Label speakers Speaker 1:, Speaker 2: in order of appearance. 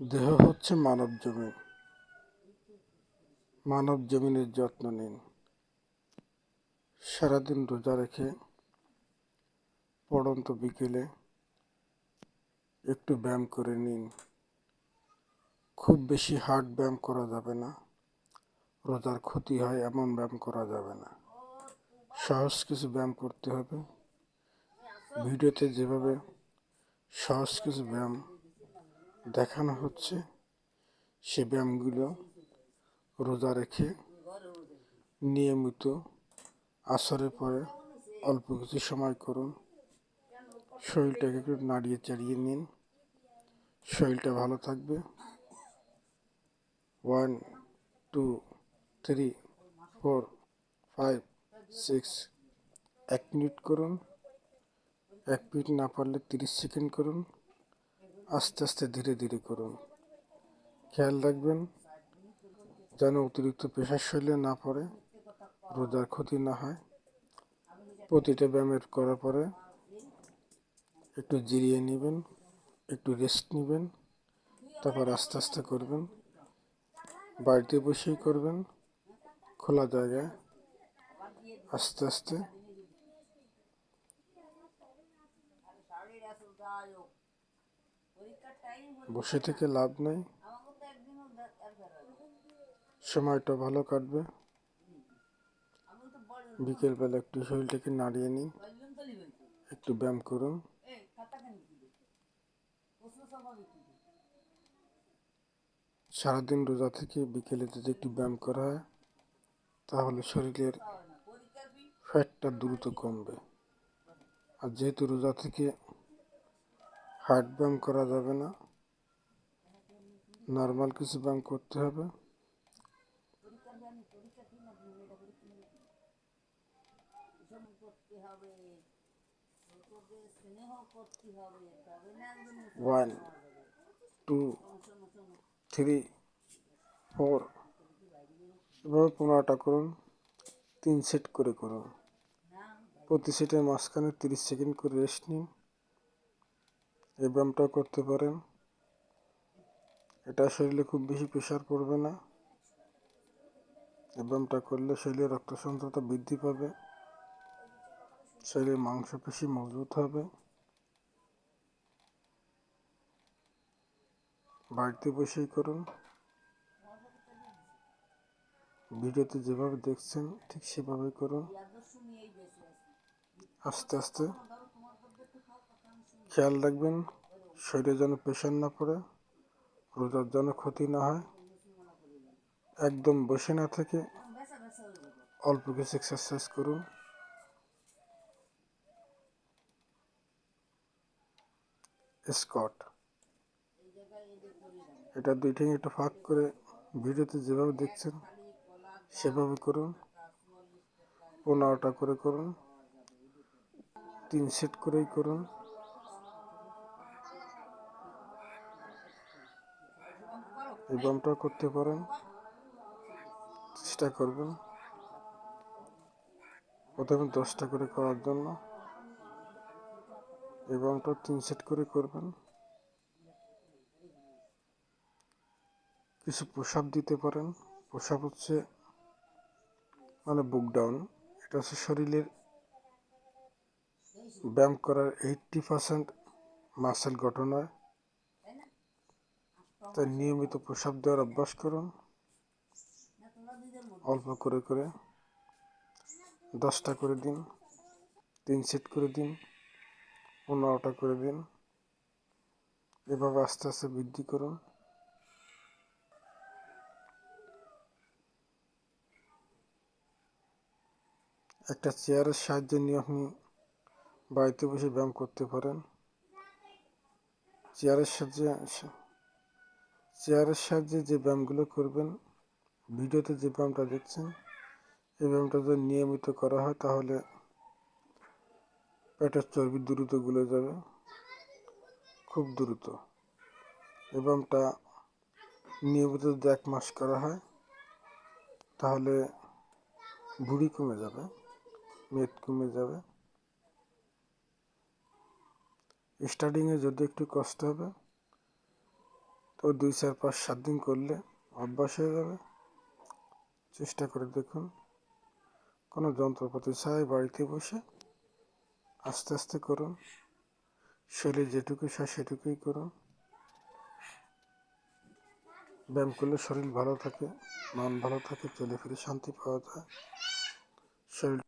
Speaker 1: দেহ হচ্ছে মানব জমিন। মানব জমিনের যত্ন নিন। সারাদিন রোজা রেখে পড়ন্ত বিকেলে একটু ব্যায়াম করে নিন। খুব বেশি হার্ড ব্যায়াম করা যাবে না, রোজার ক্ষতি হয় এমন ব্যায়াম করা যাবে না। সহজ কিছু ব্যায়াম করতে হবে। ভিডিওতে যেভাবে সহজ কিছু ব্যায়াম দেখানো হচ্ছে, সে ব্যায়ামগুলো রোজা রেখে নিয়মিত আসরের পরে অল্প কিছু সময় করুন। শরীরটাকে একটু নাড়িয়ে চাড়িয়ে নিন, শরীরটা ভালো থাকবে। 1 2 3 4 5 6 1 মিনিট করুন। 1 মিনিট না পারলে 30 সেকেন্ড করুন। আস্তে আস্তে ধীরে ধীরে করুন। খেয়াল রাখবেন যেন অতিরিক্ত প্রেশার শরীরে না পড়ে, রোজার ক্ষতি না হয়। প্রতিটা ব্যায়ামের করার পরে একটু জিরিয়ে নেবেন, একটু রেস্ট নেবেন, তারপর আস্তে আস্তে করবেন। বাড়িতে বসেই করবেন, খোলা জায়গায় আস্তে আস্তে। বসে থেকে লাভ নেই, সময়টা ভালো কাটবে। বিকেলবেলা একটু শরীরটাকে নাড়িয়ে নিন, একটু ব্যায়াম করুন। সারাদিন রোজা থেকে বিকেলে যদি একটু ব্যায়াম করা হয়, তাহলে শরীরের ফ্যাটটা দ্রুত কমবে। আর যেহেতু রোজা থেকে হার্ড ব্যায়াম করা যাবে না, নর্মাল কিছু ব্যায়াম করতে হবে। ওয়ান 2 3 4 এভাবে 15টা করুন। 3 সেট করে করুন। প্রতি সেটের মাঝখানে 30 সেকেন্ড করে রেস্ট নিন। এই ব্যায়ামটাও করতে পারেন। এটা শরীরে খুব বেশি প্রেশার পড়বে না। এই ব্যায়ামটা করলে শরীরে রক্ত সঞ্চালনতা বৃদ্ধি পাবে, শরীরের মাংসপেশি মজবুত হবে। বাড়িতে বসেই করুন। ভিডিওতে যেভাবে দেখছেন ঠিক সেভাবেই করুন। আস্তে আস্তে খেয়াল রাখবেন শরীরে যেন প্রেশার না পড়ে, রোজার যেন ক্ষতি না হয়। একদম বসে না থেকে অল্প কিছু এক্সারসাইজ করুন। স্কোয়াট, এটা 2 ঠ্যাং একটু ফাঁক করে ভিডিওতে যেভাবে দেখছেন সেভাবে করুন। 15টা করে করুন। 3 সেট করেই করুন। এই ব্যায়ামটা করতে পারেন, চেষ্টা করবেন। প্রথমে 10টা করে করার জন্য এই ব্যায়ামটা 3 সেট করে করবেন। কিছু পুশ আপ দিতে পারেন। পুশ আপ হচ্ছে বুক ডাউন। এটা হচ্ছে শরীরের ব্যায়াম করার 80% মাসেল গঠন হয়। তাই নিয়মিত পুশ আপ দেওয়ার অভ্যাস করুন। অল্প করে করে 10টা করে দিন, 3 সেট করে দিন, 15টা করে দিন। এভাবে আস্তে আস্তে বৃদ্ধি করুন। একটা চেয়ারের সাহায্যে নিয়ে আপনি বাড়িতে বসে ব্যায়াম করতে পারেন। চেয়ারের সাহায্যে যে ব্যায়ামগুলো করবেন, ভিডিওতে যে ব্যায়ামটা দেখছেন, এই ব্যায়ামটা যদি নিয়মিত করা হয় তাহলে পেটের চর্বি দ্রুত গলে যাবে, খুব দ্রুত। এই ব্যায়ামটা নিয়মিত যদি 1 মাস করা হয় তাহলে ভুঁড়ি কমে যাবে, মেদ কমে যাবে। স্টার্টিংয়ে যদি একটু কষ্ট হবে, তো 2, 4, 5, 7 দিন করলে অভ্যাস হয়ে যাবে। চেষ্টা করে দেখুন, কোনো যন্ত্রপাতি ছাড়াই বাড়িতে বসে আস্তে আস্তে করুন। শরীর যেটুকু চায় সেটুকুই করুন। ব্যায়াম করলে শরীর ভালো থাকে, মন ভালো থাকে, চলে ফিরে শান্তি পাওয়া যায়। শরীর